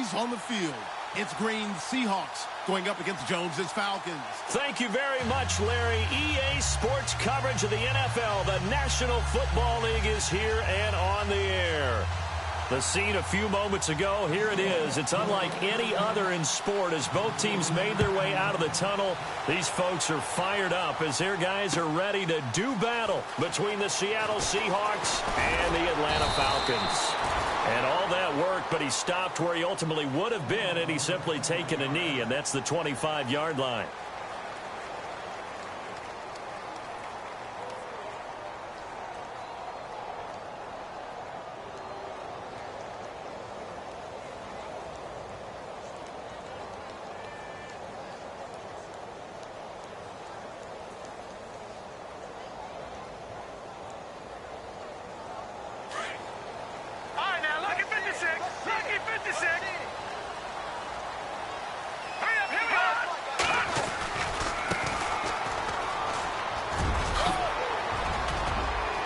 He's on the field. It's Green's Seahawks going up against Jones's Falcons. Thank you very much, Larry. EA Sports coverage of the NFL. The National Football League is here and on the air. The scene a few moments ago, here it is. It's unlike any other in sport as both teams made their way out of the tunnel. These folks are fired up as their guys are ready to do battle between the Seattle Seahawks and the Atlanta Falcons. And all that work, but he stopped where he ultimately would have been had he simply taken a knee, and that's the 25-yard line.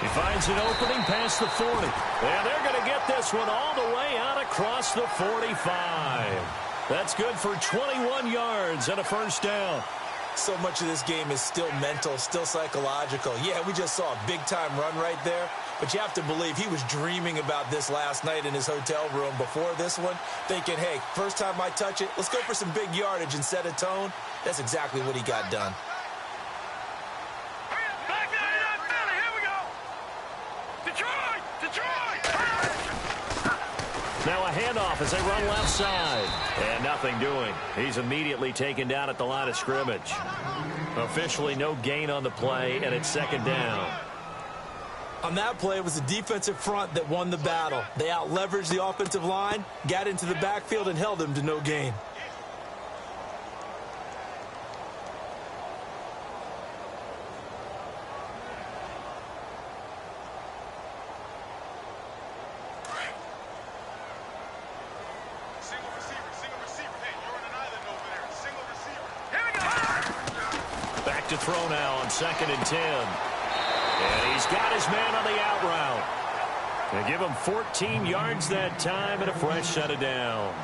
Finds an opening past the 40. And they're going to get this one all the way out across the 45. That's good for 21 yards and a first down. So much of this game is still mental, still psychological. Yeah, we just saw a big-time run right there. But you have to believe he was dreaming about this last night in his hotel room before this one, thinking, hey, first time I touch it, let's go for some big yardage and set a tone. That's exactly what he got done. Now a handoff as they run left side. And nothing doing. He's immediately taken down at the line of scrimmage. Officially no gain on the play, and it's second down. On that play, it was the defensive front that won the battle. They out-leveraged the offensive line, got into the backfield, and held him to no gain. To throw now on 2nd and 10. And he's got his man on the out route. They give him 14 yards that time and a fresh set of downs.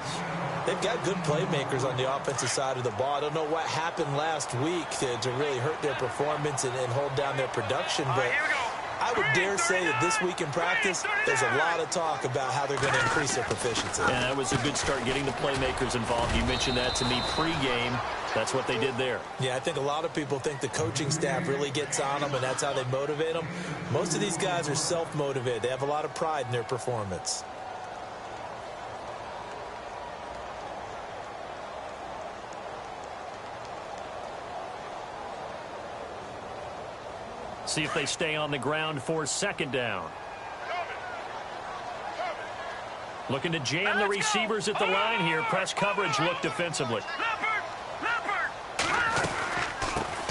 They've got good playmakers on the offensive side of the ball. I don't know what happened last week to really hurt their performance and hold down their production, but I would dare say that this week in practice, there's a lot of talk about how they're going to increase their proficiency. Yeah, that was a good start getting the playmakers involved. You mentioned that to me pregame. That's what they did there. Yeah, I think a lot of people think the coaching staff really gets on them, and that's how they motivate them. Most of these guys are self-motivated. They have a lot of pride in their performance. See if they stay on the ground for second down. Looking to jam the receivers at the line here. Press coverage look defensively.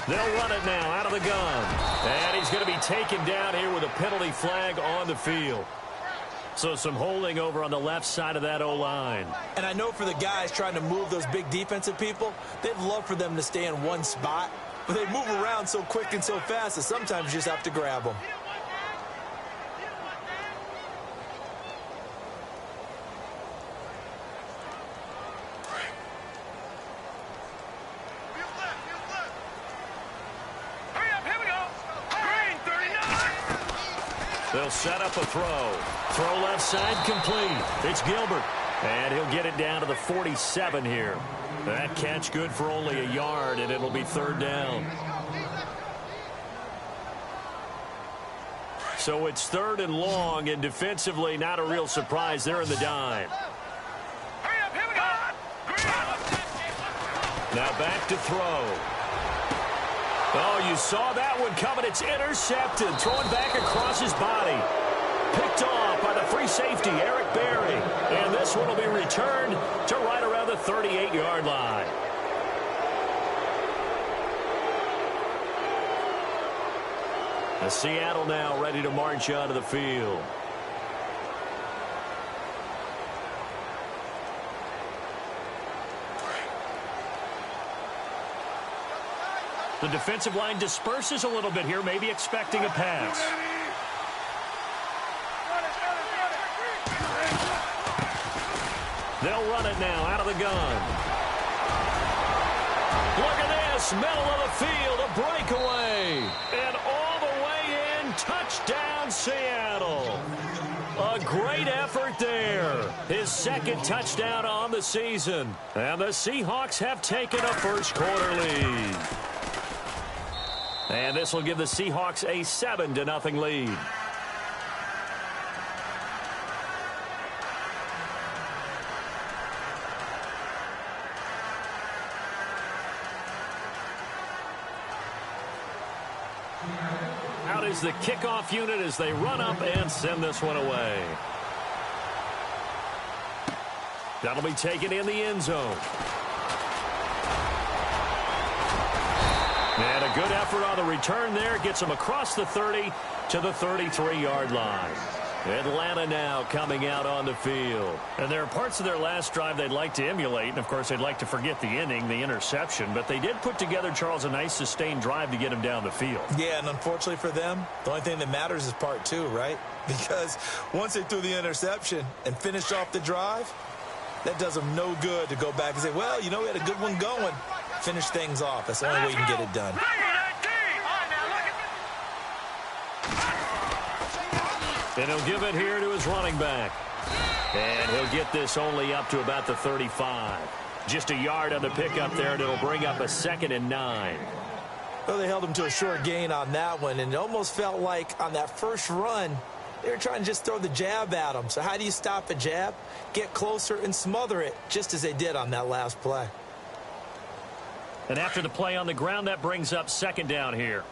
They'll run it now out of the gun. And he's going to be taken down here with a penalty flag on the field. So some holding over on the left side of that O-line. And I know for the guys trying to move those big defensive people, they'd love for them to stay in one spot. But they move around so quick and so fast that sometimes you just have to grab them. They'll set up a throw. Throw left side complete. It's Gilbert. And he'll get it down to the 47 here. That catch good for only a yard, and it'll be third down. So it's third and long, and defensively not a real surprise. They're in the dime. Now back to throw. Oh, you saw that one coming. It's intercepted. Throwing back across his body. Picked off by the free safety, Eric Berry. And this one will be returned to right around the 38-yard line. The Seattle now ready to march onto the field. The defensive line disperses a little bit here, maybe expecting a pass. They'll run it now out of the gun. Look at this, middle of the field, a breakaway. And all the way in, touchdown Seattle. A great effort there. His second touchdown on the season. And the Seahawks have taken a first-quarter lead. And this will give the Seahawks a 7-0 lead. Out is the kickoff unit as they run up and send this one away. That'll be taken in the end zone. And a good effort on the return there. Gets them across the 30 to the 33-yard line. Atlanta now coming out on the field. And there are parts of their last drive they'd like to emulate. And, of course, they'd like to forget the inning, the interception. But they did put together, Charles, a nice sustained drive to get him down the field. Yeah, and unfortunately for them, the only thing that matters is part two, right? Because once they threw the interception and finished off the drive, that does them no good to go back and say, well, you know, we had a good one going. Finish things off. That's the only way you can get it done. And he'll give it here to his running back. And he'll get this only up to about the 35. Just a yard on the pickup there, and it'll bring up a 2nd and 9. Well, they held him to a short gain on that one, and it almost felt like on that first run, they were trying to just throw the jab at him. So how do you stop a jab? Get closer and smother it, just as they did on that last play. And after the play on the ground, that brings up 2nd down here.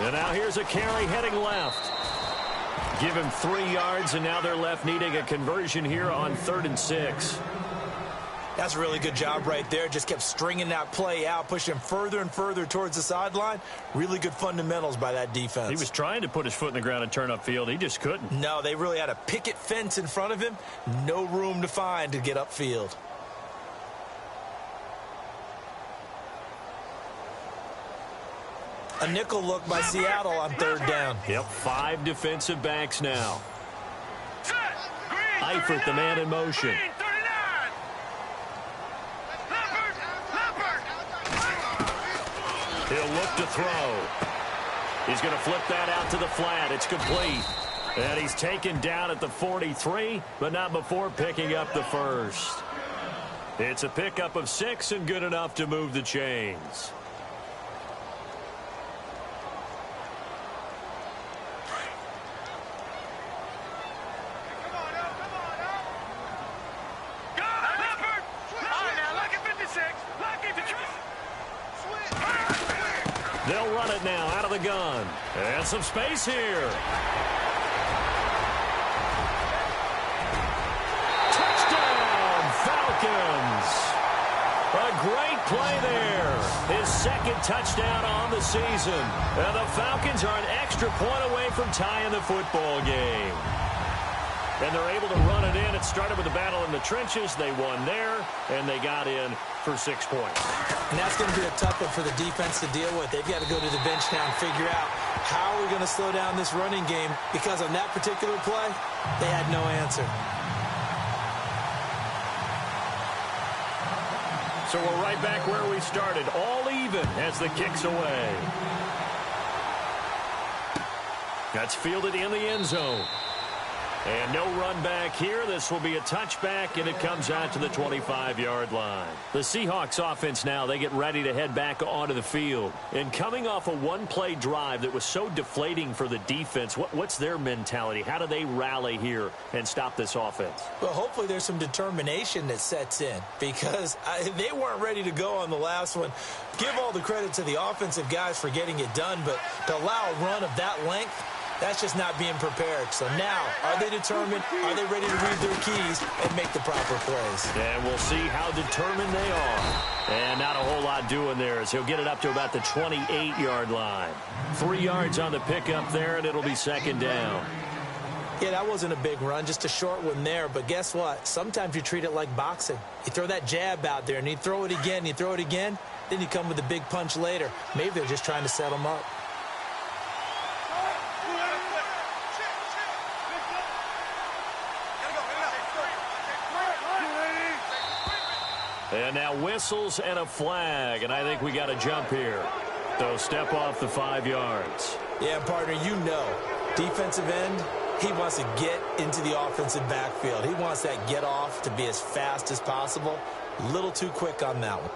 And now here's a carry heading left. Give him 3 yards, and now they're left needing a conversion here on 3rd and 6. That's a really good job right there. Just kept stringing that play out, pushing him further and further towards the sideline. Really good fundamentals by that defense. He was trying to put his foot in the ground and turn upfield. He just couldn't. No, they really had a picket fence in front of him. No room to find to get upfield. A nickel look by Seattle on 3rd down. Yep, 5 defensive backs now. Eifert, the man in motion. He'll look to throw. He's going to flip that out to the flat. It's complete. And he's taken down at the 43, but not before picking up the first. It's a pickup of 6 and good enough to move the chains. They'll run it now out of the gun. And some space here. Touchdown, Falcons. A great play there. His 2nd touchdown on the season. And the Falcons are an extra point away from tying the football game. And they're able to run it in. It started with a battle in the trenches. They won there, and they got in for 6 points. And that's going to be a tough one for the defense to deal with. They've got to go to the bench now and figure out how are we going to slow down this running game, because on that particular play, they had no answer. So we're right back where we started, all even as the kick's away. That's fielded in the end zone. And no run back here. This will be a touchback, and it comes out to the 25-yard line. The Seahawks offense now, they get ready to head back onto the field. And coming off a one-play drive that was so deflating for the defense, what's their mentality? How do they rally here and stop this offense? Well, hopefully there's some determination that sets in, because they weren't ready to go on the last one. Give all the credit to the offensive guys for getting it done, but to allow a run of that length, that's just not being prepared. So now, are they determined? Are they ready to read their keys and make the proper plays? And we'll see how determined they are. And not a whole lot doing there, as he'll get it up to about the 28-yard line. 3 yards on the pickup there, and it'll be 2nd down. Yeah, that wasn't a big run, just a short one there. But guess what? Sometimes you treat it like boxing. You throw that jab out there, and you throw it again, you throw it again, then you come with a big punch later. Maybe they're just trying to set them up. And now whistles and a flag, and I think we got a jump here. So step off the 5 yards. Yeah, partner, you know, defensive end, he wants to get into the offensive backfield. He wants that get off to be as fast as possible. A little too quick on that one.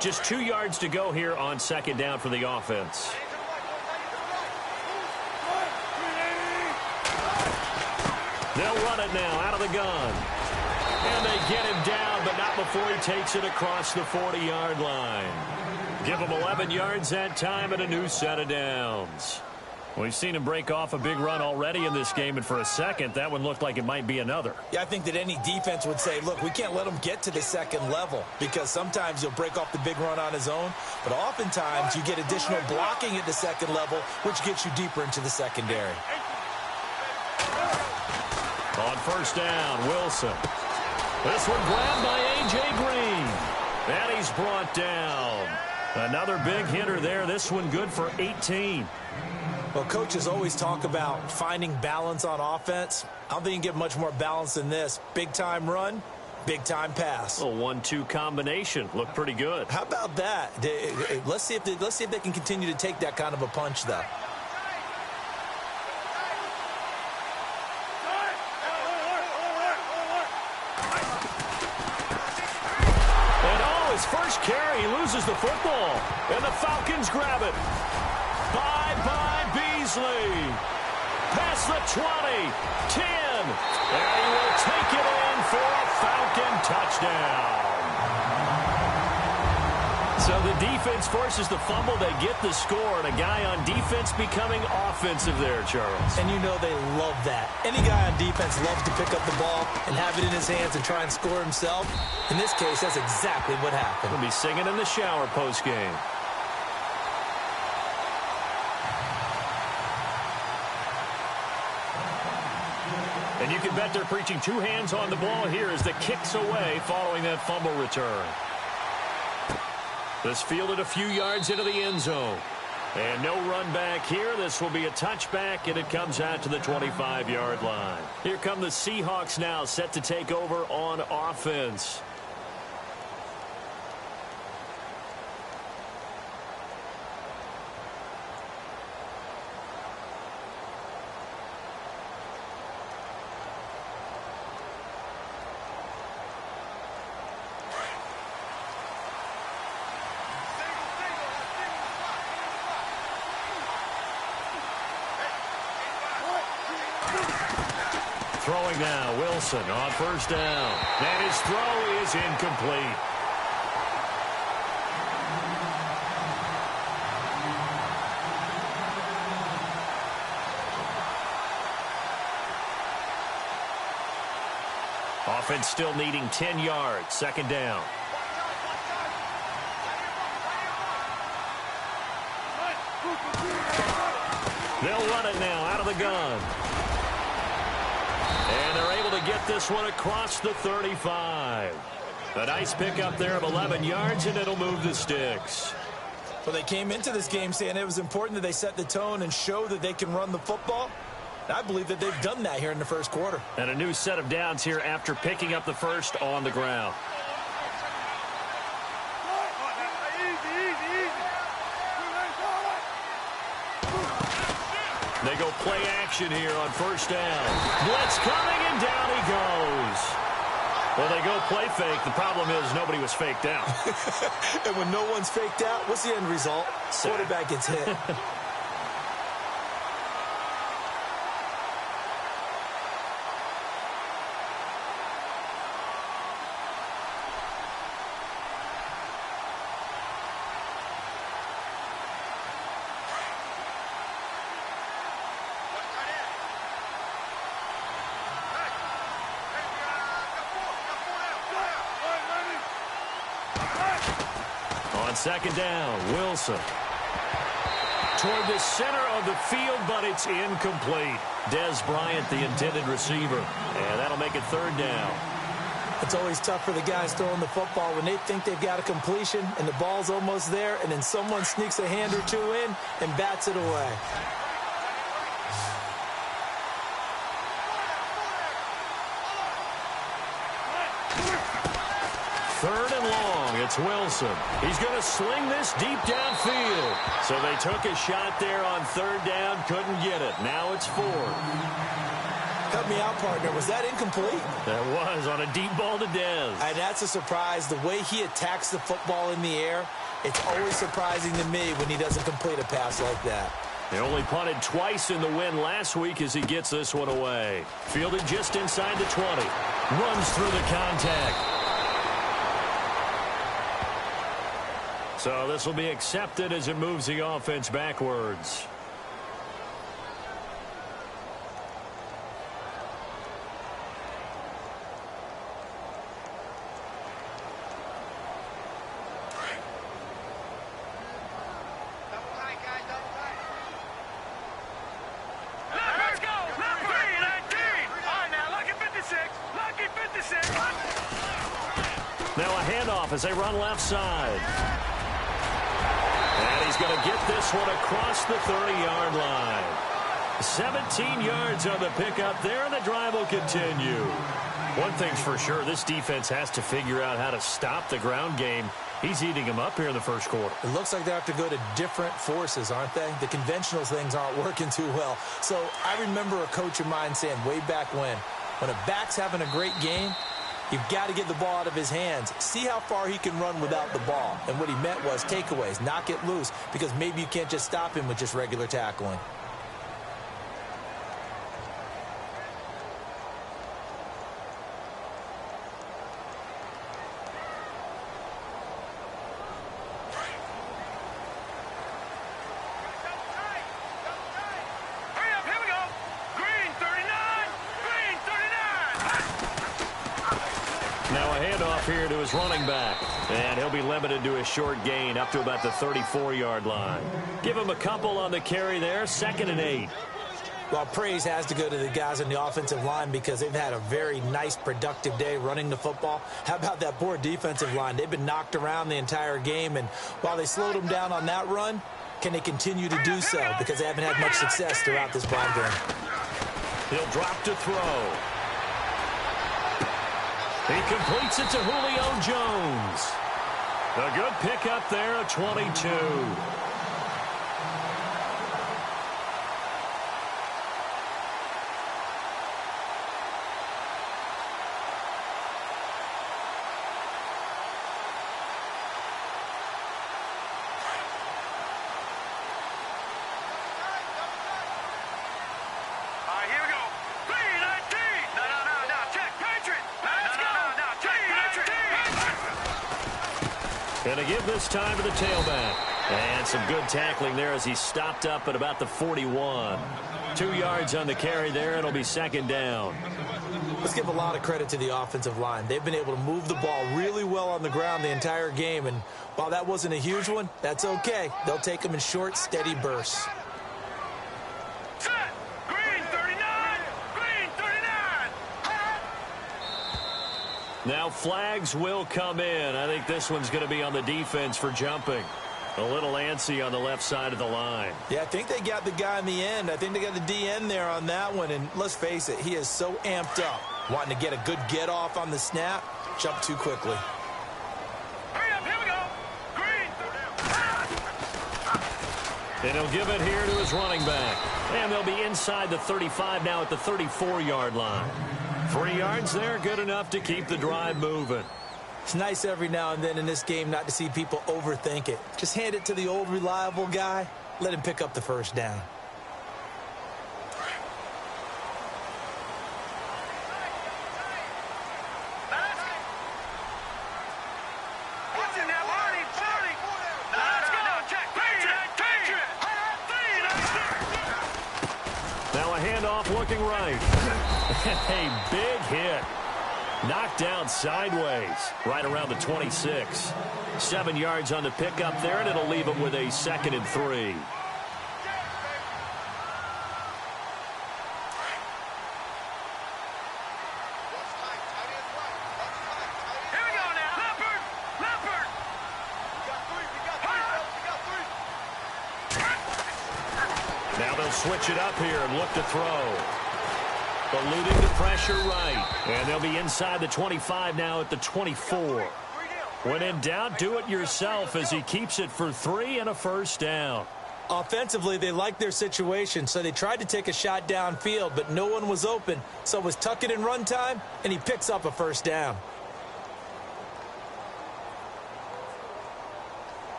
Just 2 yards to go here on second down for the offense. They'll run it now out of the gun. And they get him down, but not before he takes it across the 40-yard line. Give him 11 yards that time and a new set of downs. We've seen him break off a big run already in this game, and for a second, that one looked like it might be another. Yeah, I think that any defense would say, look, we can't let him get to the second level because sometimes he'll break off the big run on his own, but oftentimes you get additional blocking at the second level, which gets you deeper into the secondary. On first down, Wilson. This one grabbed by A.J. Green. And he's brought down. Another big hitter there. This one good for 18. Well, coaches always talk about finding balance on offense. I don't think you can get much more balance than this. Big-time run, big-time pass. A 1-2 combination. Looked pretty good. How about that? Let's see if they can continue to take that kind of a punch, though. First carry, he loses the football, and the Falcons grab it. Bye-bye, Beasley. Past the 20, 10, and he will take it in for a Falcon touchdown. So the defense forces the fumble. They get the score, and a guy on defense becoming offensive there, Charles. And you know they love that. Any guy on defense loves to pick up the ball and have it in his hands and try and score himself. In this case, that's exactly what happened. He'll be singing in the shower post-game. And you can bet they're preaching 2 hands on the ball here as the kick's away following that fumble return. This fielded a few yards into the end zone. And no run back here. This will be a touchback, and it comes out to the 25-yard line. Here come the Seahawks now, set to take over on offense. Throwing now, Wilson on first down. And his throw is incomplete. Offense still needing 10 yards. Second down. They'll run it now out of the gun. And they're able to get this one across the 35. A nice pickup there of 11 yards, and it'll move the sticks. Well, they came into this game saying it was important that they set the tone and show that they can run the football. I believe that they've done that here in the first quarter. And a new set of downs here after picking up the first on the ground. They go play action here on first down. Blitz coming, and down he goes. Well, they go play fake. The problem is nobody was faked out. And when no one's faked out, what's the end result? Quarterback gets hit. On second down, Wilson. Toward the center of the field, but it's incomplete. Des Bryant, the intended receiver. And that'll make it third down. It's always tough for the guys throwing the football when they think they've got a completion and the ball's almost there, and then someone sneaks a hand or two in and bats it away. long. It's Wilson. He's going to sling this deep downfield. So they took a shot there on third down, couldn't get it. Now it's fourth. Help me out, partner. Was that incomplete? That was on a deep ball to Dez. And that's a surprise. The way he attacks the football in the air, it's always surprising to me when he doesn't complete a pass like that. They only punted twice in the win last week as he gets this one away. Fielded just inside the 20. Runs through the contact. So this will be accepted as it moves the offense backwards. Now a handoff as they run left side. And he's going to get this one across the 30-yard line. 17 yards on the pickup there, and the drive will continue. One thing's for sure, this defense has to figure out how to stop the ground game. He's eating them up here in the first quarter. It looks like they have to go to different forces, aren't they? The conventional things aren't working too well. So I remember a coach of mine saying way back when a back's having a great game, you've got to get the ball out of his hands. See how far he can run without the ball. And what he meant was takeaways, knock it loose, because maybe you can't just stop him with just regular tackling. Here to his running back, and he'll be limited to a short gain up to about the 34-yard line. Give him a couple on the carry there, 2nd and 8. Well, praise has to go to the guys on the offensive line because they've had a very nice, productive day running the football. How about that poor defensive line? They've been knocked around the entire game, and while they slowed them down on that run, can they continue to do so? Because they haven't had much success throughout this ball game. He'll drop to throw. He completes it to Julio Jones. A good pickup there at 22. Going to give this time to the tailback. And some good tackling there as he stopped up at about the 41. 2 yards on the carry there. It'll be 2nd down. Let's give a lot of credit to the offensive line. They've been able to move the ball really well on the ground the entire game. And while that wasn't a huge one, that's okay. They'll take them in short, steady bursts. Now flags will come in. I think this one's going to be on the defense for jumping. A little antsy on the left side of the line. Yeah, I think they got the guy in the end. I think they got the DN there on that one. And let's face it, he is so amped up. Wanting to get a good get off on the snap. Jump too quickly. Hurry up, here we go. Green. And he'll give it here to his running back. And they'll be inside the 35 now at the 34-yard line. 3 yards there, good enough to keep the drive moving. It's nice every now and then in this game not to see people overthink it. Just hand it to the old reliable guy. Let him pick up the first down. Now a handoff looking right. A big hit. Knocked down sideways right around the 26. 7 yards on the pickup there, and it'll leave him with a 2nd and 3. Now they'll switch it up here and look to throw. Eluding the pressure right. And they'll be inside the 25 now at the 24. When in doubt, do it yourself as he keeps it for 3 and a first down. Offensively, they liked their situation, so they tried to take a shot downfield, but no one was open. So it was tuck it in run time, and he picks up a first down.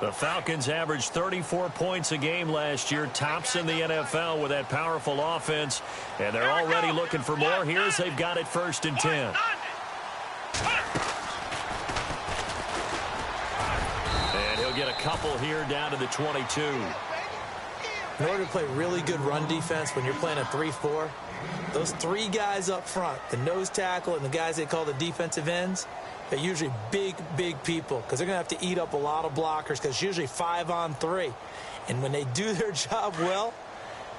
The Falcons averaged 34 points a game last year, tops in the NFL with that powerful offense, and they're already looking for more. Here's they've got it 1st and 10. And he'll get a couple here down to the 22. In order to play really good run defense when you're playing a 3-4, those 3 guys up front, the nose tackle and the guys they call the defensive ends, they're usually big, big people because they're going to have to eat up a lot of blockers because it's usually 5 on 3. And when they do their job well,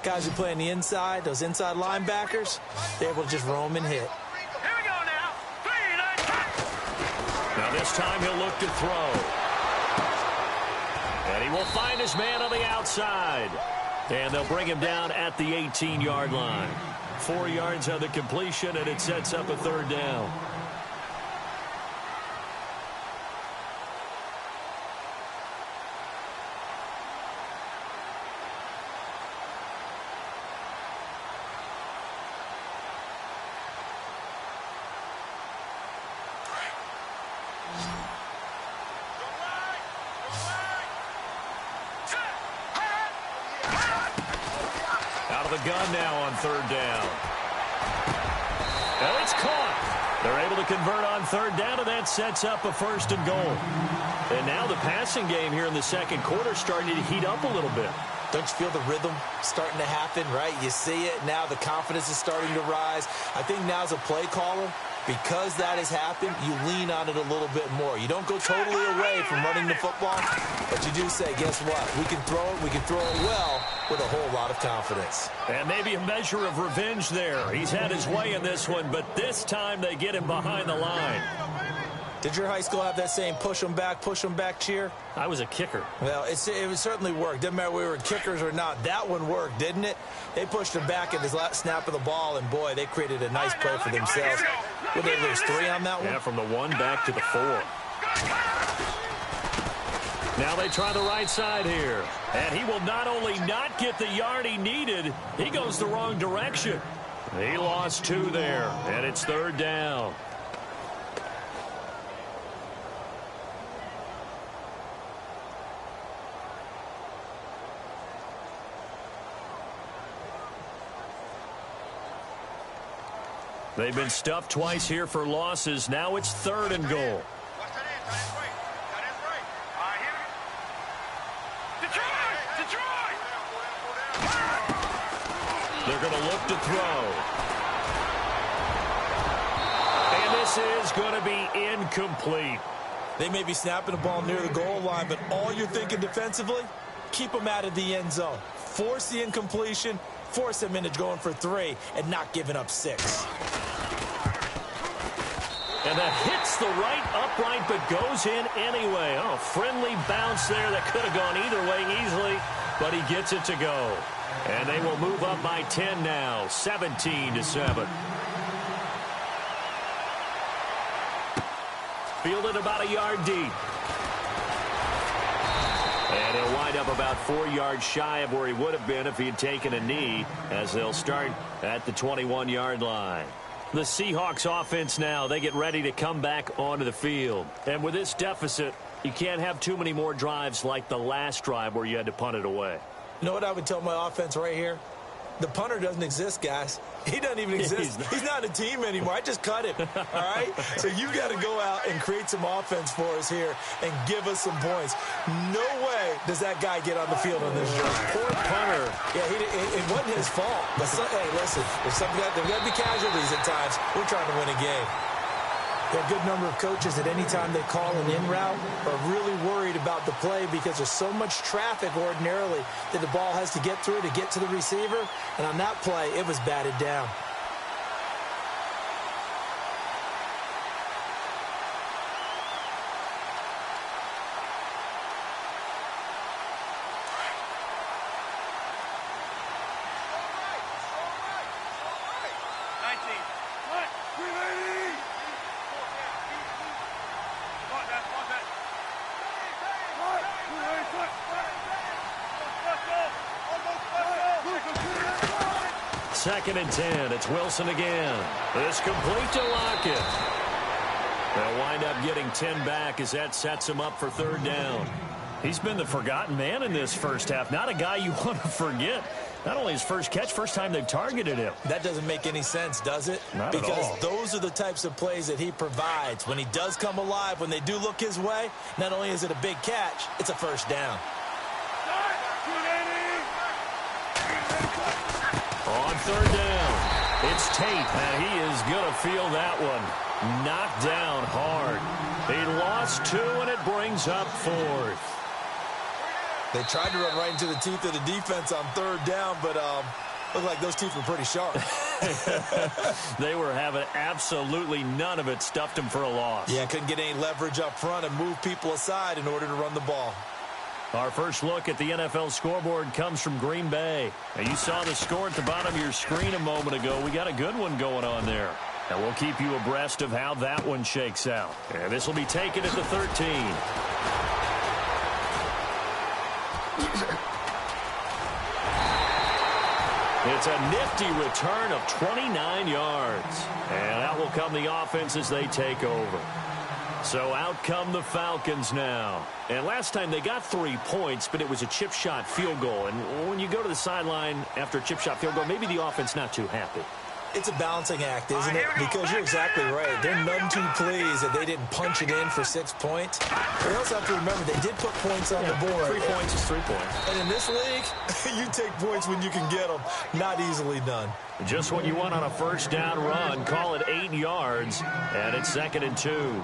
guys who play on the inside, those inside linebackers, they're able to just roam and hit. Here we go now. 3, 9, Now this time he'll look to throw. And he will find his man on the outside. And they'll bring him down at the 18-yard line. 4 yards on the completion, and it sets up a 3rd down. Out of the gun now on 3rd down. Well, it's caught. They're able to convert on 3rd down, and that sets up a 1st and goal. And now the passing game here in the 2nd quarter starting to heat up a little bit. Don't you feel the rhythm starting to happen, right? You see it. Now the confidence is starting to rise. I think now as a play caller, because that has happened, you lean on it a little bit more. You don't go totally away from running the football, but you do say, guess what? We can throw it. We can throw it well with a whole lot of confidence. And maybe a measure of revenge there. He's had his way in this one, but this time they get him behind the line. Did your high school have that same push them back cheer? I was a kicker. Well, it certainly worked. Didn't matter if we were kickers or not. That one worked, didn't it? They pushed him back at his last snap of the ball, and, boy, they created a nice play for themselves. Would they lose 3 on that one? Yeah, from the 1 back to the 4. Now they try the right side here. And he will not only not get the yard he needed, he goes the wrong direction. He lost 2 there, and it's 3rd down. They've been stuffed twice here for losses. Now it's 3rd and goal. Watch that in. That is right. All right, here we go. Detroit! They're going to look to throw. And this is going to be incomplete. They may be snapping the ball near the goal line, but all you're thinking defensively, keep them out of the end zone. Force the incompletion, force them into going for 3, and not giving up 6. And that hits the right upright but goes in anyway. Oh, friendly bounce there that could have gone either way easily, but he gets it to go. And they will move up by 10 now, 17-7. Fielded about a yard deep. And he'll wind up about 4 yards shy of where he would have been if he had taken a knee, as they'll start at the 21-yard line. The Seahawks offense now, they get ready to come back onto the field. And with this deficit, you can't have too many more drives like the last drive where you had to punt it away. You know what I would tell my offense right here? The punter doesn't exist, guys. He doesn't even exist. He's not a team anymore. I just cut him, all right? So you got to go out and create some offense for us here and give us some points. No way does that guy get on the field on this drive. Poor punter. Yeah, it wasn't his fault. But, hey, listen, there's got to be casualties at times. We're trying to win a game. There are a good number of coaches that any time they call an in route are really worried about the play because there's so much traffic ordinarily that the ball has to get through to get to the receiver. And on that play, it was batted down. 2nd and 10. It's Wilson again. This complete to Lockett. They'll wind up getting 10 back as that sets him up for 3rd down. He's been the forgotten man in this first half. Not a guy you want to forget. Not only his first catch, first time they've targeted him. That doesn't make any sense, does it? Not at all. Because those are the types of plays that he provides. When he does come alive, when they do look his way, not only is it a big catch, it's a 1st down. On 3rd down, it's Tate, and he is going to feel that one. Knocked down hard. He lost 2, and it brings up 4th. They tried to run right into the teeth of the defense on 3rd down, but looked like those teeth were pretty sharp. They were having absolutely none of it. Stuffed him for a loss. Yeah, couldn't get any leverage up front and move people aside in order to run the ball. Our first look at the NFL scoreboard comes from Green Bay. And you saw the score at the bottom of your screen a moment ago. We got a good one going on there. And we'll keep you abreast of how that one shakes out. And this will be taken at the 13. It's a nifty return of 29 yards. And out will come the offense as they take over. So out come the Falcons now. And last time they got 3 points, but it was a chip shot field goal. And when you go to the sideline after a chip shot field goal, maybe the offense not too happy. It's a balancing act, isn't it? Because you're exactly right. They're none too pleased that they didn't punch it in for 6 points. But they also have to remember they did put points on the board. 3 points is 3 points. And in this league, you take points when you can get them. Not easily done. Just what you want on a 1st down run. Call it 8 yards. And it's 2nd and 2.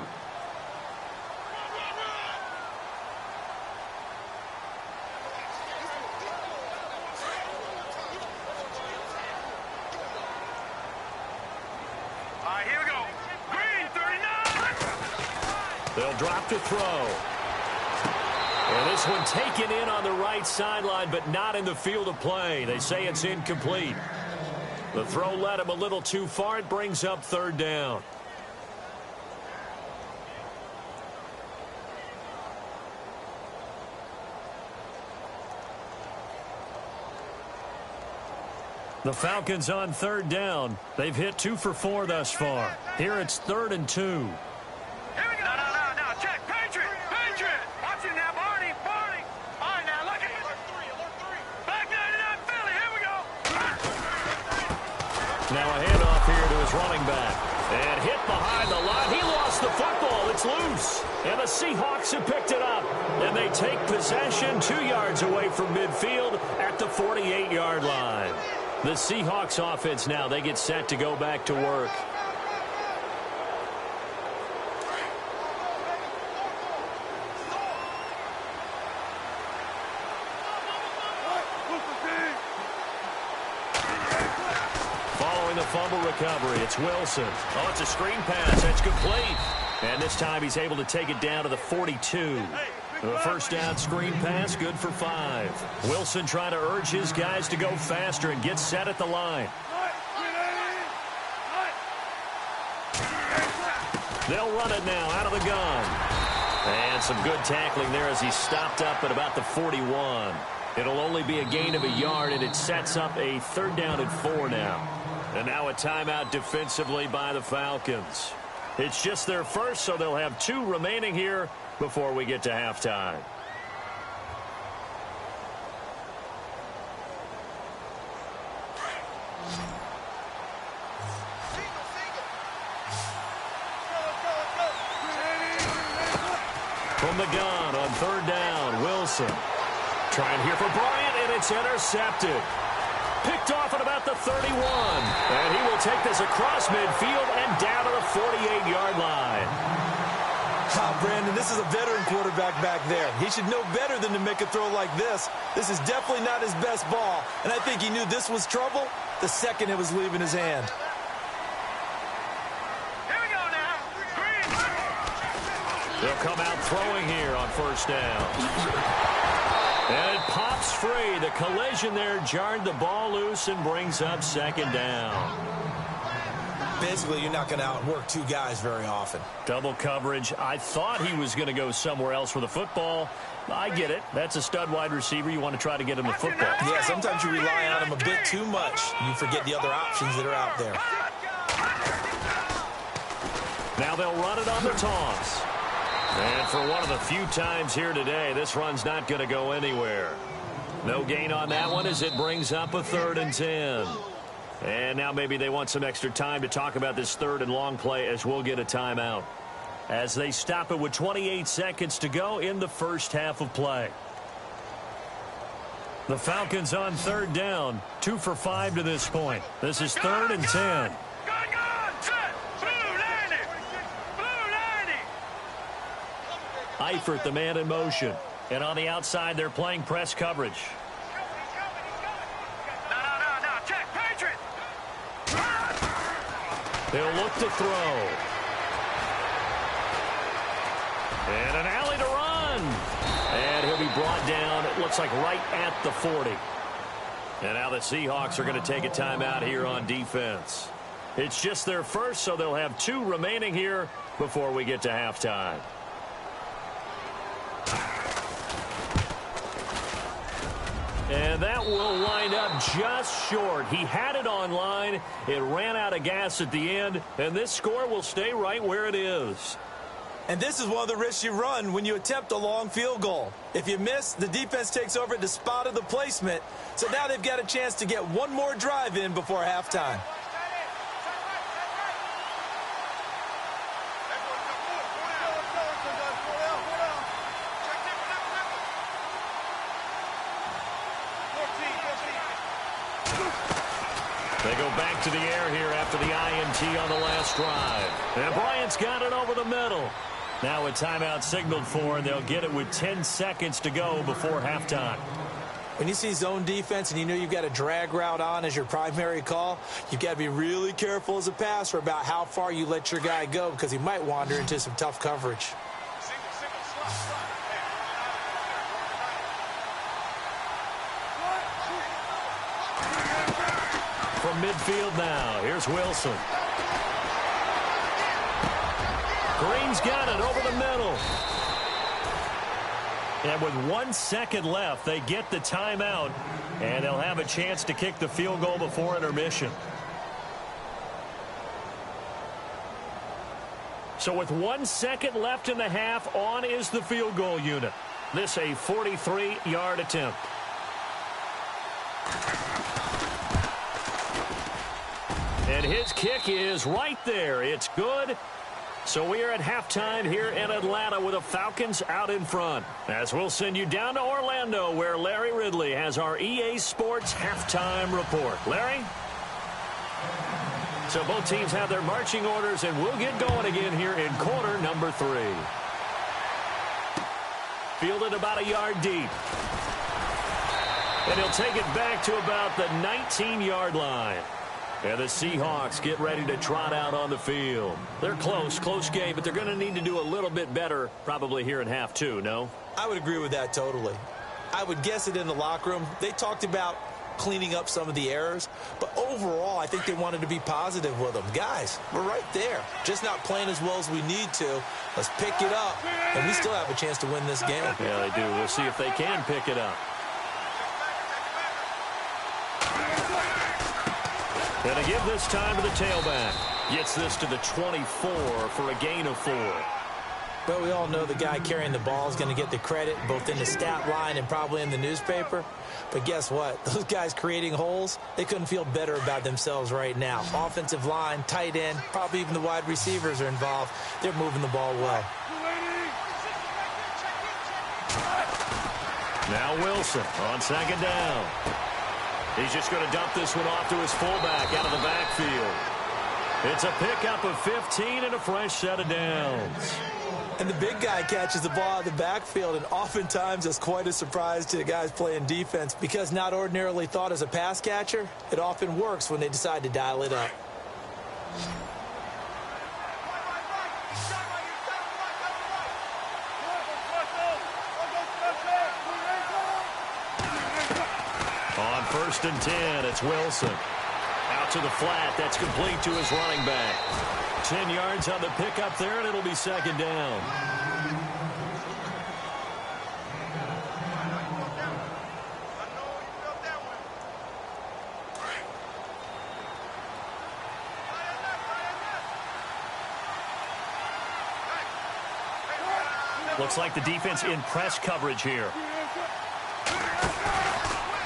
Here we go. Green, 39. They'll drop to throw. And this one taken in on the right sideline, but not in the field of play. They say it's incomplete. The throw led him a little too far. It brings up 3rd down. The Falcons on 3rd down. They've hit 2 for 4 thus far. Here it's 3rd and 2. Here we go. No. Check. Patriot. Watch it now, Barney. All right, now, look at it. Alert 3. Back 99, Philly. Here we go. Now a handoff here to his running back. And hit behind the line. He lost the football. It's loose. And the Seahawks have picked it up. And they take possession 2 yards away from midfield at the 48-yard line. The Seahawks offense now, they get set to go back to work. Following the fumble recovery, it's Wilson. Oh, it's a screen pass. It's complete. And this time he's able to take it down to the 42. The 1st down screen pass, good for 5. Wilson trying to urge his guys to go faster and get set at the line. They'll run it now out of the gun. And some good tackling there as he stopped up at about the 41. It'll only be a gain of a yard, and it sets up a 3rd down and 4 now. And now a timeout defensively by the Falcons. It's just their first, so they'll have 2 remaining here before we get to halftime. From the gun on 3rd down, Wilson. Trying here for Bryant, and it's intercepted. Picked off at about the 31. And he will take this across midfield and down to the 48-yard line. Brandon, this is a veteran quarterback back there. He should know better than to make a throw like this. This is definitely not his best ball, and I think he knew this was trouble the second it was leaving his hand. Here we go now. Green. They'll come out throwing here on 1st down. And it pops free. The collision there jarred the ball loose and brings up 2nd down. Basically, you're not going to outwork two guys very often. Double coverage. I thought he was going to go somewhere else with the football. I get it. That's a stud wide receiver. You want to try to get him the football. Yeah, sometimes you rely on him a bit too much. You forget the other options that are out there. Now they'll run it on the toss. And for one of the few times here today, this run's not going to go anywhere. No gain on that one as it brings up a 3rd and 10. And now maybe they want some extra time to talk about this 3rd and long play as we'll get a timeout. As they stop it with 28 seconds to go in the first half of play. The Falcons on 3rd down, 2 for 5 to this point. This is 3rd and 10. Eifert, the man in motion. And on the outside, they're playing press coverage. No, check, Patriot! They'll look to throw. And an alley to run. And he'll be brought down, it looks like right at the 40. And now the Seahawks are going to take a timeout here on defense. It's just their first, so they'll have 2 remaining here before we get to halftime. And that will wind up just short. He had it on line. It ran out of gas at the end. And this score will stay right where it is. And this is one of the risks you run when you attempt a long field goal. If you miss, the defense takes over at the spot of the placement. So now they've got a chance to get one more drive in before halftime. They go back to the air here after the INT on the last drive. And Bryant's got it over the middle. Now a timeout signaled for, and they'll get it with 10 seconds to go before halftime. When you see zone defense and you know you've got a drag route on as your primary call, you've got to be really careful as a passer about how far you let your guy go because he might wander into some tough coverage. From midfield now, here's Wilson. Green's got it over the middle. And with 1 second left, they get the timeout, and they'll have a chance to kick the field goal before intermission. So with 1 second left in the half, on is the field goal unit. This a 43-yard attempt. And his kick is right there. It's good. So we are at halftime here in Atlanta with the Falcons out in front. As we'll send you down to Orlando where Larry Ridley has our EA Sports halftime report. Larry? So both teams have their marching orders, and we'll get going again here in quarter number 3. Fielded about a yard deep. And he'll take it back to about the 19-yard line. And the Seahawks get ready to trot out on the field. They're close game, but they're going to need to do a little bit better probably here in half 2, no? I would agree with that totally. I would guess it in the locker room. They talked about cleaning up some of the errors, but overall I think they wanted to be positive with them. Guys, we're right there. Just not playing as well as we need to. Let's pick it up, and we still have a chance to win this game. Yeah, they do. We'll see if they can pick it up. And to give this time to the tailback. Gets this to the 24 for a gain of 4. Well, we all know the guy carrying the ball is going to get the credit both in the stat line and probably in the newspaper. But guess what? Those guys creating holes, they couldn't feel better about themselves right now. Offensive line, tight end, probably even the wide receivers are involved. They're moving the ball well. Now Wilson on second down. He's just going to dump this one off to his fullback out of the backfield. It's a pickup of 15 and a fresh set of downs. And the big guy catches the ball out of the backfield, and oftentimes that's quite a surprise to the guys playing defense because not ordinarily thought as a pass catcher, it often works when they decide to dial it up. On 1st and 10, it's Wilson. Out Out to the flat. That's complete to his running back. 10 yards on the pickup there, and it'll be second down. Looks like the defense in press coverage here.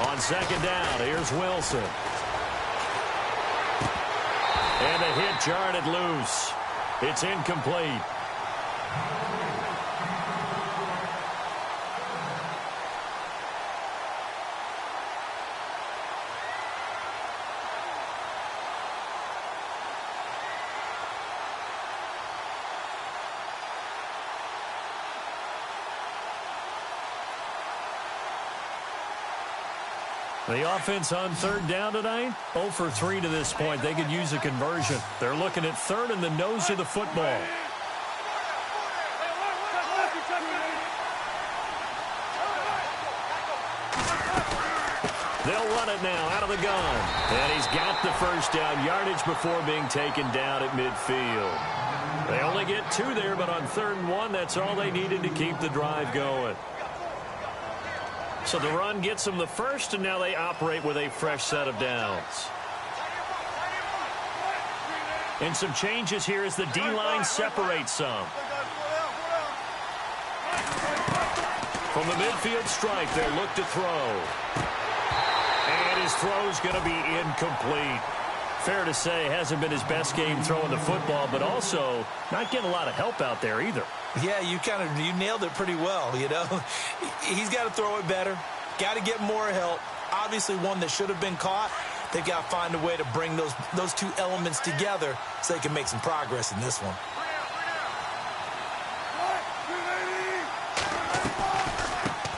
On second down, here's Wilson. And a hit jarred it loose. It's incomplete. The offense on third down tonight, 0 for 3 to this point. They could use a conversion. They're looking at third and the nose of the football. They'll run it now out of the gun. And he's got the first down yardage before being taken down at midfield. They only get 2 there, but on 3rd and 1, that's all they needed to keep the drive going. So the run gets them the first, and now they operate with a fresh set of downs. And some changes here as the D-line separates some. From the midfield strike, they'll look to throw. And his throw's going to be incomplete. Fair to say, hasn't been his best game throwing the football, but also not getting a lot of help out there either. Yeah, you nailed it pretty well, you know. He's got to throw it better. Got to get more help. Obviously one that should have been caught. They've got to find a way to bring those 2 elements together so they can make some progress in this one.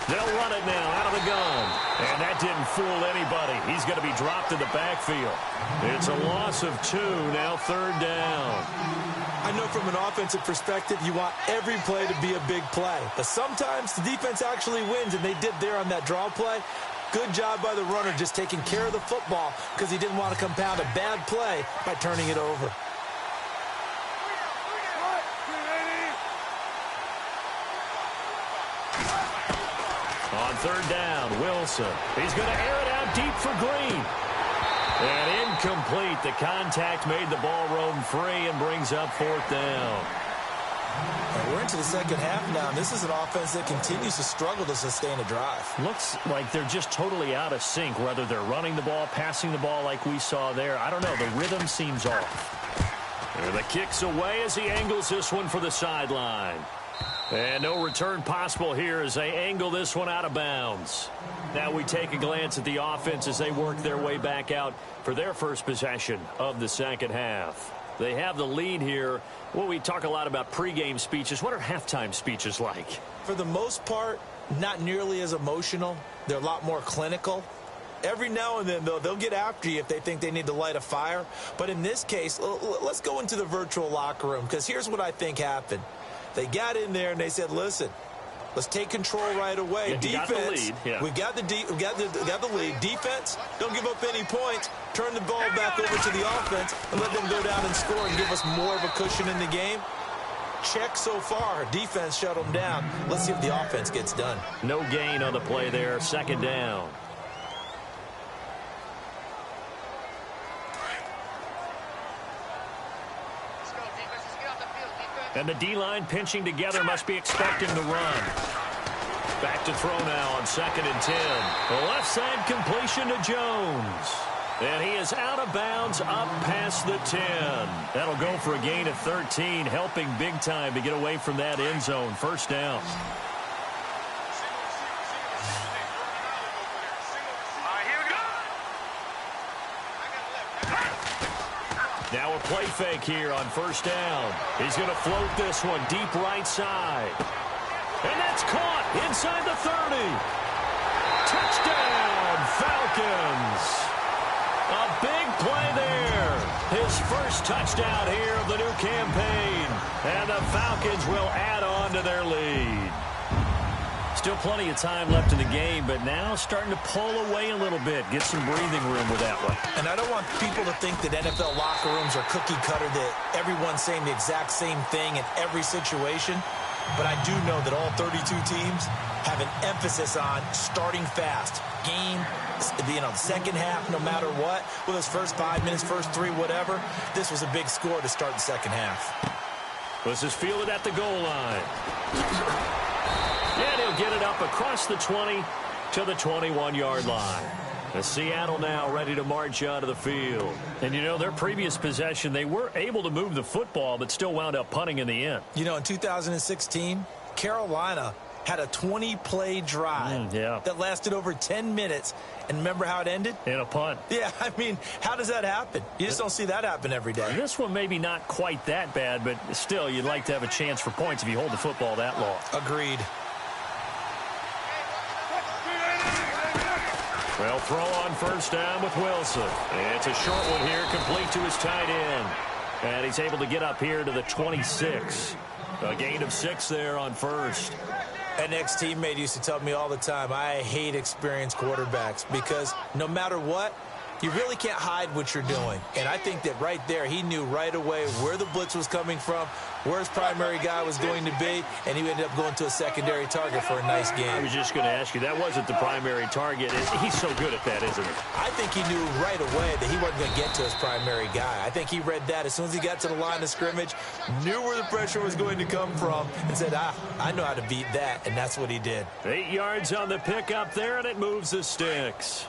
They'll run it now out of the gun. And that didn't fool anybody. He's going to be dropped in the backfield. It's a loss of 2, now 3rd down. I know from an offensive perspective, you want every play to be a big play. But sometimes the defense actually wins, and they did there on that draw play. Good job by the runner just taking care of the football because he didn't want to compound a bad play by turning it over. On 3rd down, Wilson. He's going to air it out deep for Green. And incomplete. The contact made the ball roam free and brings up 4th down. We're into the second half now, and this is an offense that continues to struggle to sustain a drive. Looks like they're just totally out of sync, whether they're running the ball, passing the ball like we saw there. I don't know. The rhythm seems off. And the kick's away as he angles this one for the sideline. And no return possible here as they angle this one out of bounds. Now we take a glance at the offense as they work their way back out for their first possession of the second half. They have the lead here. Well, we talk a lot about pregame speeches. What are halftime speeches like? For the most part, not nearly as emotional. They're a lot more clinical. Every now and then, though, they'll get after you if they think they need to light a fire. But in this case, let's go into the virtual locker room, because here's what I think happened. They got in there and they said, listen, let's take control right away. Yeah, defense, got the lead. Yeah. we got the lead. Defense, don't give up any points. Turn the ball back over to the offense and let them go down and score and give us more of a cushion in the game. Check so far. Defense shut them down. Let's see if the offense gets done. No gain on the play there. 2nd down. And the D-line pinching together, must be expecting the run. Back to throw now on 2nd and 10. The left side completion to Jones. And he is out of bounds up past the 10. That'll go for a gain of 13, helping big time to get away from that end zone. 1st down. Now a play fake here on 1st down. He's going to float this one deep right side. And that's caught inside the 30. Touchdown, Falcons. A big play there. His first touchdown here of the new campaign. And the Falcons will add on to their lead. Still plenty of time left in the game, but now starting to pull away a little bit. Get some breathing room with that one. And I don't want people to think that NFL locker rooms are cookie cutter, that everyone's saying the exact same thing in every situation. But I do know that all 32 teams have an emphasis on starting fast. Game, the second half, no matter what. Well, those first 5 minutes, first 3, whatever. This was a big score to start the second half. This is fielded at the goal line. And he'll get it up across the 20 to the 21-yard line. And Seattle now ready to march out of the field. And, you know, their previous possession, they were able to move the football, but still wound up punting in the end. You know, in 2016, Carolina had a 20-play drive that lasted over 10 minutes. And remember how it ended? In a punt. Yeah, I mean, how does that happen? You just don't see that happen every day. This one maybe not quite that bad, but still, you'd like to have a chance for points if you hold the football that long. Agreed. Well, throw on first down with Wilson. It's a short one here, complete to his tight end. And he's able to get up here to the 26. A gain of 6 there on first. An ex-teammate used to tell me all the time, I hate experienced quarterbacks because no matter what, you really can't hide what you're doing. And I think that right there, he knew right away where the blitz was coming from, where his primary guy was going to be, and he ended up going to a secondary target for a nice game. I was just going to ask you, that wasn't the primary target. He's so good at that, isn't he? I think he knew right away that he wasn't going to get to his primary guy. I think he read that as soon as he got to the line of scrimmage, knew where the pressure was going to come from, and said, I know how to beat that, and that's what he did. 8 yards on the pickup there, and it moves the sticks.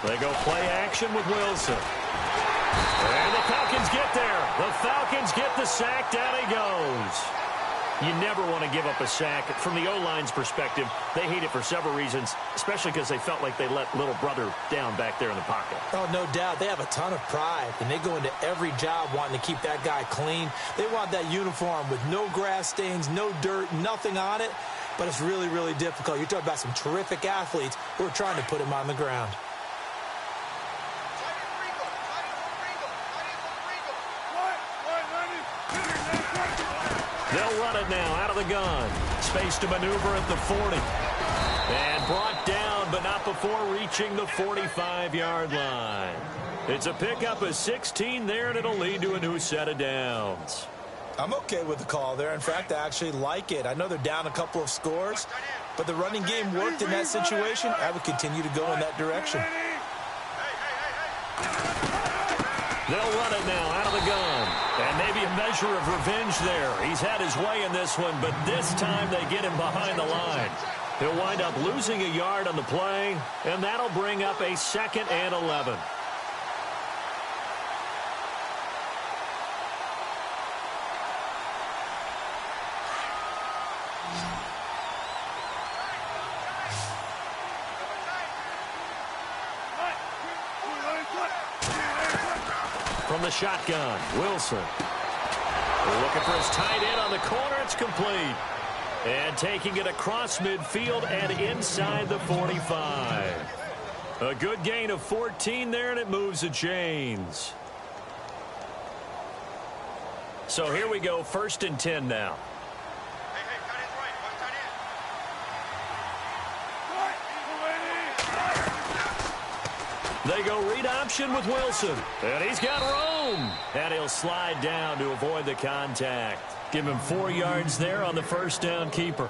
They go play action with Wilson. And the Falcons get there. The Falcons get the sack. Down he goes. You never want to give up a sack. From the O-line's perspective, they hate it for several reasons, especially because they felt like they let little brother down back there in the pocket. Oh, no doubt. They have a ton of pride, and they go into every job wanting to keep that guy clean. They want that uniform with no grass stains, no dirt, nothing on it. But it's really, really difficult. You're talking about some terrific athletes who are trying to put him on the ground. They'll run it now out of the gun. Space to maneuver at the 40. And brought down, but not before reaching the 45-yard line. It's a pickup of 16 there, and it'll lead to a new set of downs. I'm okay with the call there. In fact, I actually like it. I know they're down a couple of scores, but the running game worked in that situation. I would continue to go in that direction. They'll run it now out of the gun. And maybe a measure of revenge there. He's had his way in this one, but this time they get him behind the line. He'll wind up losing a yard on the play, and that'll bring up a 2nd and 11. From the shotgun, Wilson. We're looking for his tight end on the corner. It's complete. And taking it across midfield and inside the 45. A good gain of 14 there, and it moves the chains. So here we go, 1st and 10 now. They go read option with Wilson. And he's got room. And he'll slide down to avoid the contact. Give him 4 yards there on the first down keeper.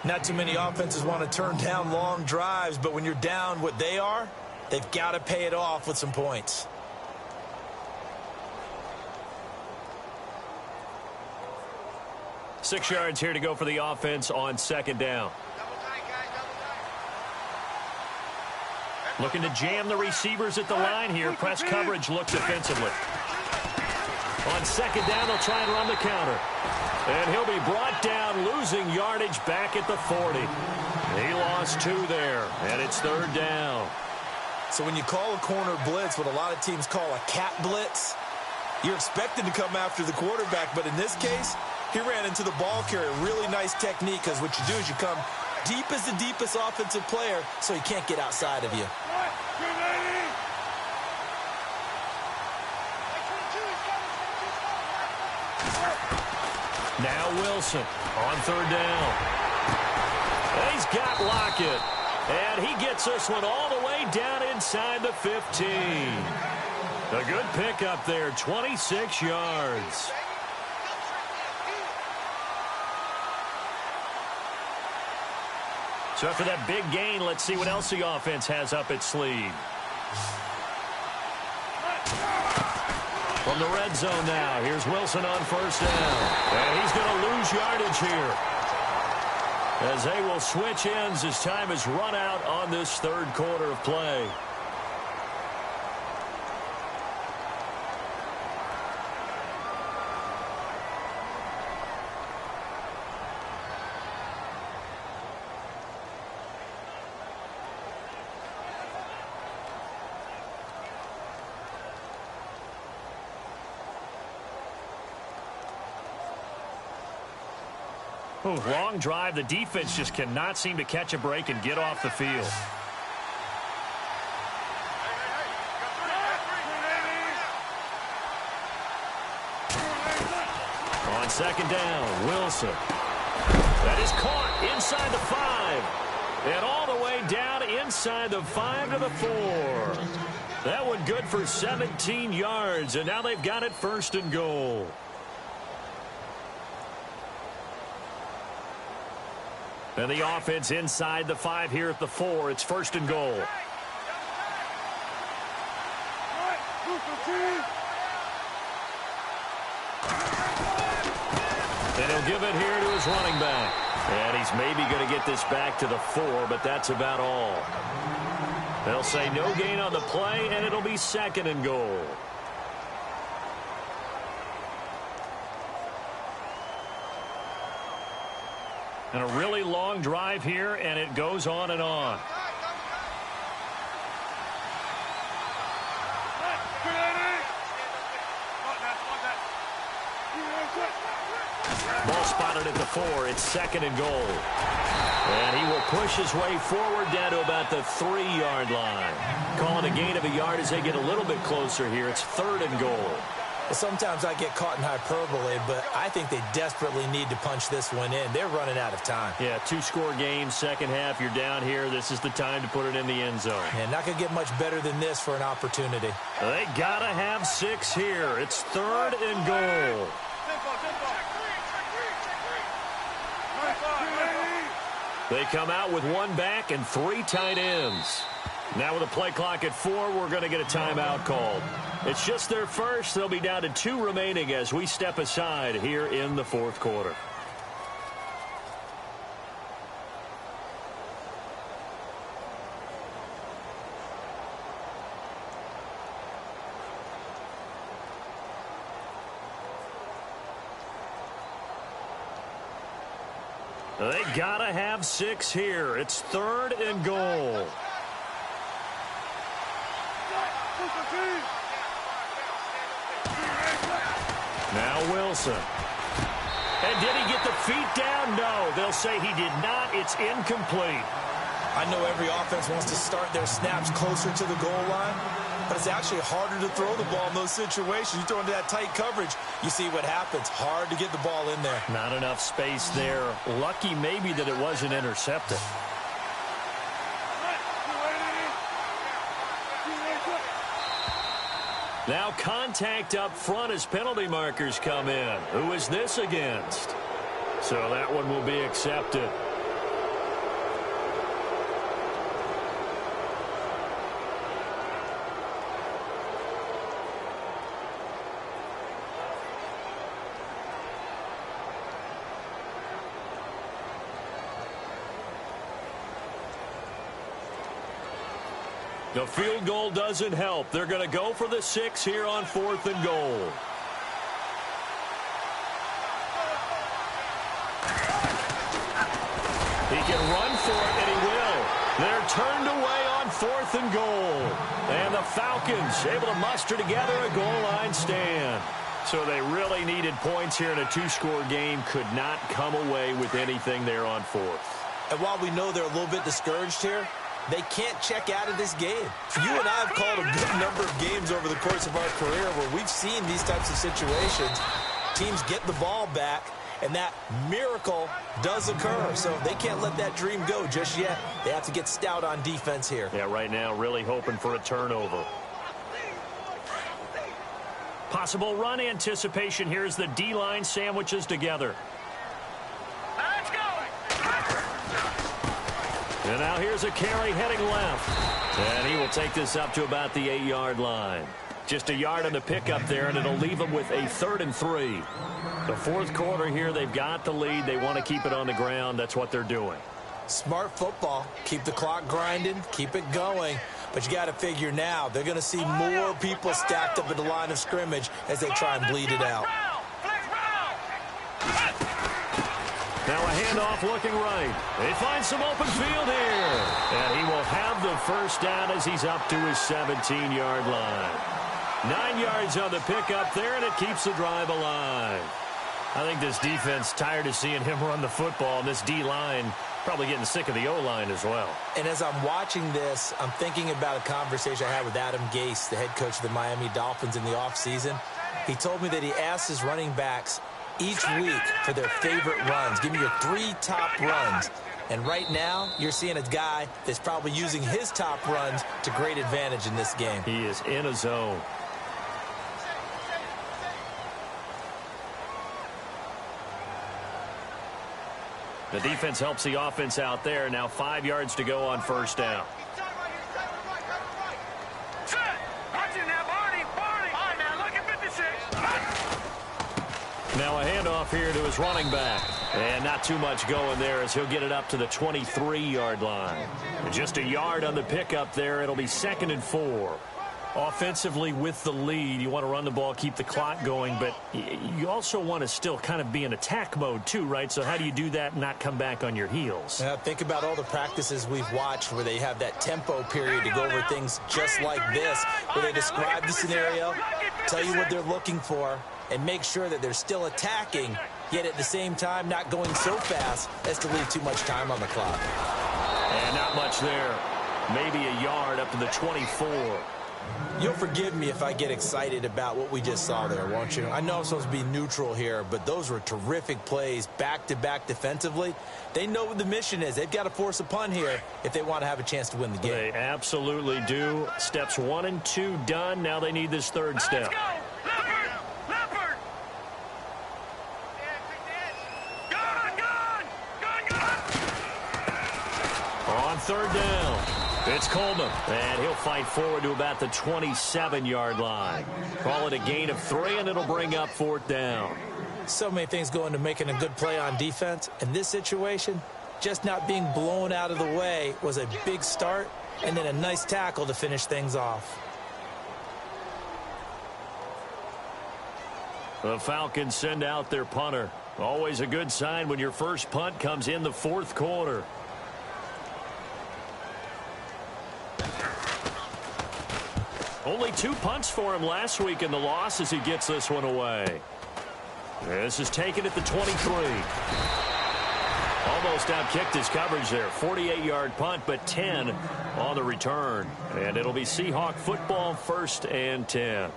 Not too many offenses want to turn down long drives, but when you're down what they are, they've got to pay it off with some points. Six yards here to go for the offense on 2nd down. Looking to jam the receivers at the line here. Press coverage looks defensively. On 2nd down, they'll try and run the counter. And he'll be brought down, losing yardage back at the 40. He lost 2 there, and it's 3rd down. So when you call a corner blitz, what a lot of teams call a cat blitz, you're expected to come after the quarterback. But in this case, he ran into the ball carrier. Really nice technique, because what you do is you come deep as the deepest offensive player, so he can't get outside of you. Now Wilson on third down. He's got Lockett. And he gets this one all the way down inside the 15. A good pickup there, 26 yards. So after that big gain, let's see what else the offense has up its sleeve. From the red zone now, here's Wilson on first down. And he's going to lose yardage here, as they will switch ends as time is run out on this third quarter of play. Long drive. The defense just cannot seem to catch a break and get off the field. On second down, Wilson. That is caught inside the 5. And all the way down inside the 5 to the 4. That one good for 17 yards. And now they've got it first and goal. And the offense inside the 5 here at the 4. It's first and goal. And he'll give it here to his running back. And he's maybe going to get this back to the 4, but that's about all. They'll say no gain on the play, and it'll be second and goal. And a really long drive here, and it goes on and on. Ball spotted at the 4. It's second and goal. And he will push his way forward down to about the 3-yard line. Calling a gain of a yard as they get a little bit closer here. It's third and goal. Sometimes I get caught in hyperbole, but I think they desperately need to punch this one in. They're running out of time. Yeah, 2-score game, second half. You're down here. This is the time to put it in the end zone. And not going to get much better than this for an opportunity. They got to have 6 here. It's third and goal. They come out with 1 back and 3 tight ends. Now with a play clock at 4, we're going to get a timeout called. It's just their first. They'll be down to 2 remaining as we step aside here in the fourth quarter. They got to have 6 here. It's third and goal. Now Wilson. And did he get the feet down? No. They'll say he did not. It's incomplete. I know every offense wants to start their snaps closer to the goal line, but it's actually harder to throw the ball in those situations. You throw into that tight coverage, you see what happens. Hard to get the ball in there. Not enough space there. Lucky maybe that it wasn't intercepted. Now contact up front as penalty markers come in. Who is this against? So that one will be accepted. The field goal doesn't help. They're going to go for the 6 here on 4th and goal. He can run for it, and he will. They're turned away on 4th and goal. And the Falcons able to muster together a goal line stand. So they really needed points here in a 2-score game. Could not come away with anything there on 4th. And while we know they're a little bit discouraged here, they can't check out of this game. You and I have called a good number of games over the course of our career where we've seen these types of situations. teams get the ball back, and that miracle does occur. So they can't let that dream go just yet. They have to get stout on defense here. Yeah, right now really hoping for a turnover. Possible run anticipation here as the D-line sandwiches together. Let's go! And now here's a carry heading left. And he will take this up to about the 8-yard line. Just a yard on the pickup there, and it'll leave them with a 3rd and 3. The fourth quarter here, they've got the lead. They want to keep it on the ground. That's what they're doing. Smart football. Keep the clock grinding. Keep it going. But you got to figure now, they're going to see more people stacked up at the line of scrimmage as they try and bleed it out. Now a handoff looking right. They find some open field here. And he will have the first down as he's up to his 17-yard line. 9 yards on the pickup there, and it keeps the drive alive. I think this defense tired of seeing him run the football, and this D-line probably getting sick of the O-line as well. And as I'm watching this, I'm thinking about a conversation I had with Adam Gase, the head coach of the Miami Dolphins in the offseason. He told me that he asked his running backs each week for their favorite runs. Give me your 3 top runs. And right now, you're seeing a guy that's probably using his top runs to great advantage in this game. He is in a zone. The defense helps the offense out there. Now 5 yards to go on first down. Now a handoff here to his running back. And not too much going there as he'll get it up to the 23-yard line. And just a yard on the pickup there. It'll be 2nd and 4. Offensively with the lead, you want to run the ball, keep the clock going, but you also want to still kind of be in attack mode too, right? So how do you do that and not come back on your heels? Think about all the practices we've watched where they have that tempo period to go over things just like this, where they describe the scenario, tell you what they're looking for, and make sure that they're still attacking, yet at the same time not going so fast as to leave too much time on the clock. And not much there. Maybe a yard up to the 24. You'll forgive me if I get excited about what we just saw there, won't you? I know I'm supposed to be neutral here, but those were terrific plays back-to-back defensively. They know what the mission is. They've got to force a punt here if they want to have a chance to win the game. They absolutely do. Steps 1 and 2 done. Now they need this third step. On third down, it's Coleman, and he'll fight forward to about the 27-yard line. Call it a gain of 3, and it'll bring up 4th down. So many things go into making a good play on defense. In this situation, just not being blown out of the way was a big start, and then a nice tackle to finish things off. The Falcons send out their punter. Always a good sign when your first punt comes in the fourth quarter. Only 2 punts for him last week in the loss as he gets this one away. This is taken at the 23. Almost outkicked his coverage there. 48-yard punt, but 10 on the return. And it'll be Seahawk football, 1st and 10.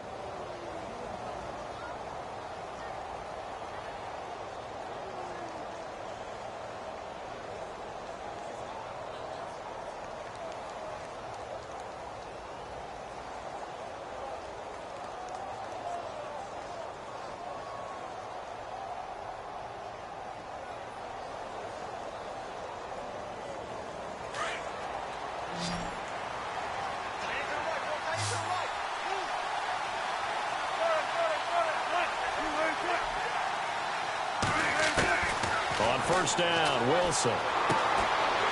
On first down, Wilson.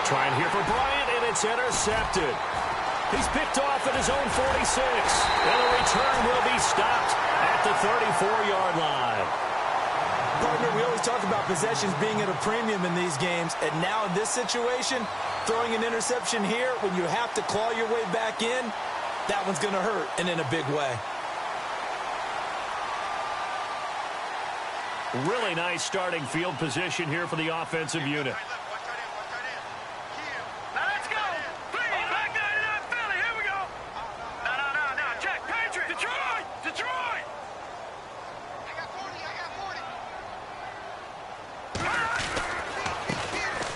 Trying here for Bryant, and it's intercepted. He's picked off at his own 46. And the return will be stopped at the 34-yard line. Partner, we always talk about possessions being at a premium in these games. And now in this situation, throwing an interception here when you have to claw your way back in, that one's going to hurt, and in a big way. Really nice starting field position here for the offensive unit. Let's go. Back 99 Philly. Here we go. No. Check. Patriot. Detroit.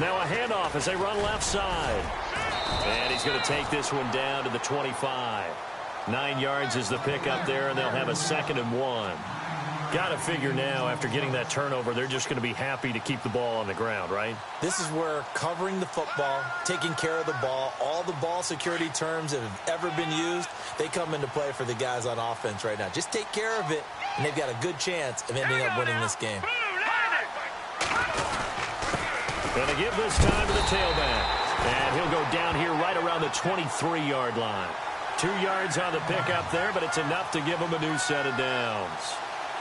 Now a handoff as they run left side. And he's going to take this one down to the 25. 9 yards is the pickup there, and they'll have a 2nd and 1. Got to figure now, after getting that turnover, they're just going to be happy to keep the ball on the ground, right? This is where covering the football, taking care of the ball, all the ball security terms that have ever been used, they come into play for the guys on offense right now. Just take care of it, and they've got a good chance of ending up winning this game. Going to give this time to the tailback. And he'll go down here right around the 23-yard line. 2 yards on the pickup there, but it's enough to give him a new set of downs.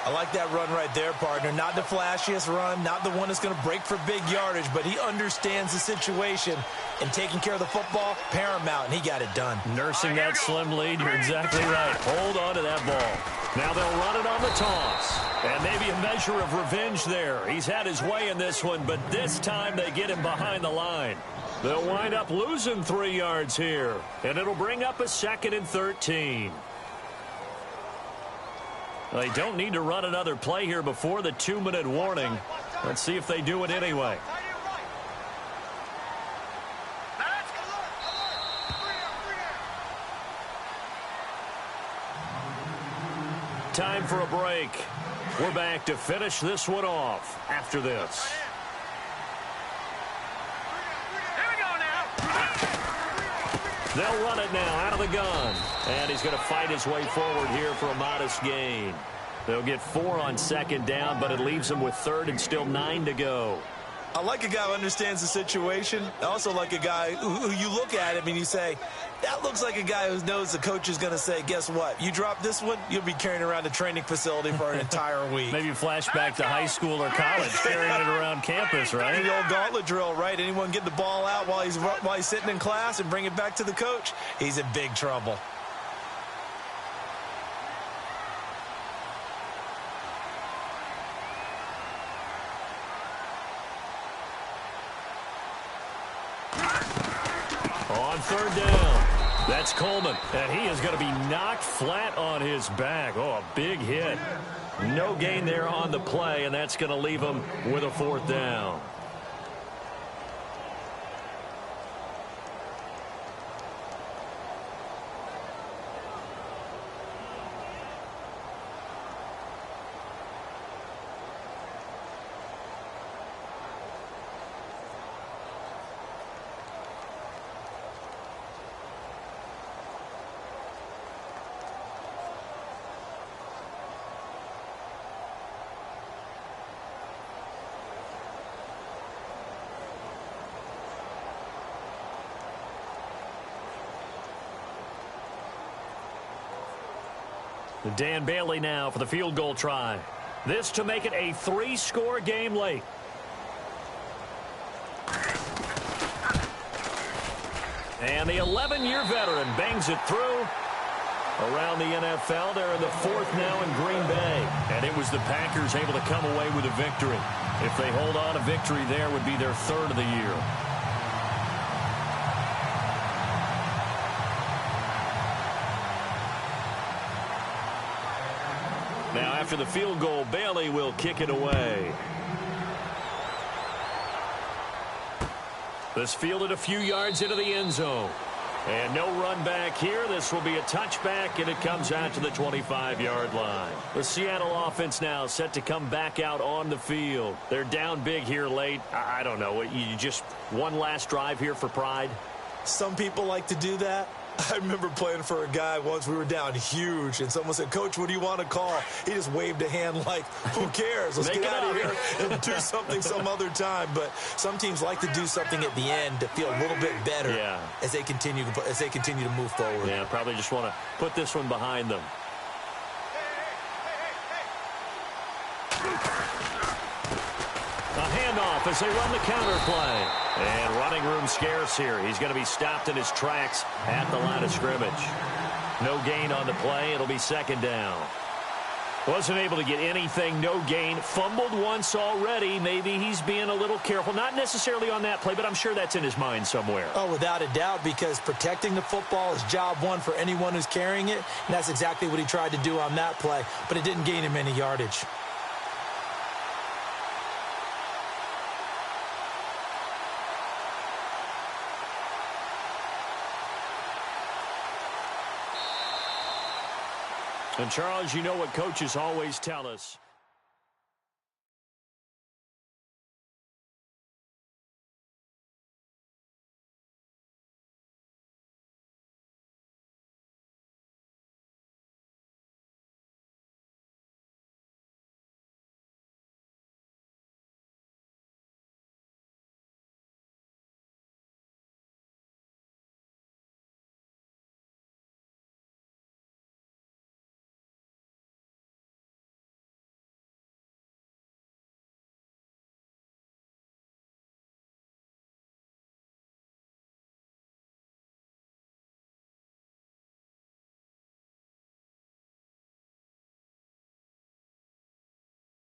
I like that run right there, partner. Not the flashiest run, not the one that's going to break for big yardage, but he understands the situation, and taking care of the football, paramount, and he got it done. Nursing that slim lead, you're exactly right. Hold on to that ball. Now they'll run it on the toss. And maybe a measure of revenge there. He's had his way in this one, but this time they get him behind the line. They'll wind up losing 3 yards here, and it'll bring up a 2nd and 13. They don't need to run another play here before the 2-minute warning. Let's see if they do it anyway. Time for a break. We're back to finish this one off after this. They'll run it now out of the gun. And he's going to fight his way forward here for a modest gain. They'll get 4 on 2nd down, but it leaves them with 3rd and still 9 to go. I like a guy who understands the situation. I also like a guy who you look at him and you say, that looks like a guy who knows the coach is going to say, guess what? You drop this one, you'll be carrying around a training facility for an entire week. Maybe flashback to high school or college, carrying it around campus, right? The old gauntlet drill, right? Anyone get the ball out while he's sitting in class and bring it back to the coach? He's in big trouble. On 3rd down, that's Coleman, and he is going to be knocked flat on his back. Oh, a big hit. No gain there on the play, and that's going to leave him with a 4th down. Dan Bailey now for the field goal try. This to make it a 3-score game late. And the 11-year veteran bangs it through. Around the NFL, they're in the 4th now in Green Bay. And it was the Packers able to come away with a victory. If they hold on, a victory there would be their 3rd of the year. Now, after the field goal, Bailey will kick it away. This fielded a few yards into the end zone. And no run back here. This will be a touchback, and it comes out to the 25-yard line. The Seattle offense now set to come back out on the field. They're down big here late. I don't know. You just one last drive here for pride? Some people like to do that. I remember playing for a guy once. We were down huge, and someone said, Coach, what do you want to call? He just waved a hand like, who cares? Let's get out of here and do something some other time. But some teams like to do something at the end to feel a little bit better as they continue to move forward. Yeah, probably just want to put this one behind them. A handoff as they run the counter play. And running room scarce here. He's going to be stopped in his tracks at the line of scrimmage. No gain on the play. It'll be 2nd down. Wasn't able to get anything. No gain. Fumbled once already. Maybe he's being a little careful. Not necessarily on that play, but I'm sure that's in his mind somewhere. Oh, without a doubt, because protecting the football is job one for anyone who's carrying it. And that's exactly what he tried to do on that play. But it didn't gain him any yardage. And, Charles, you know what coaches always tell us.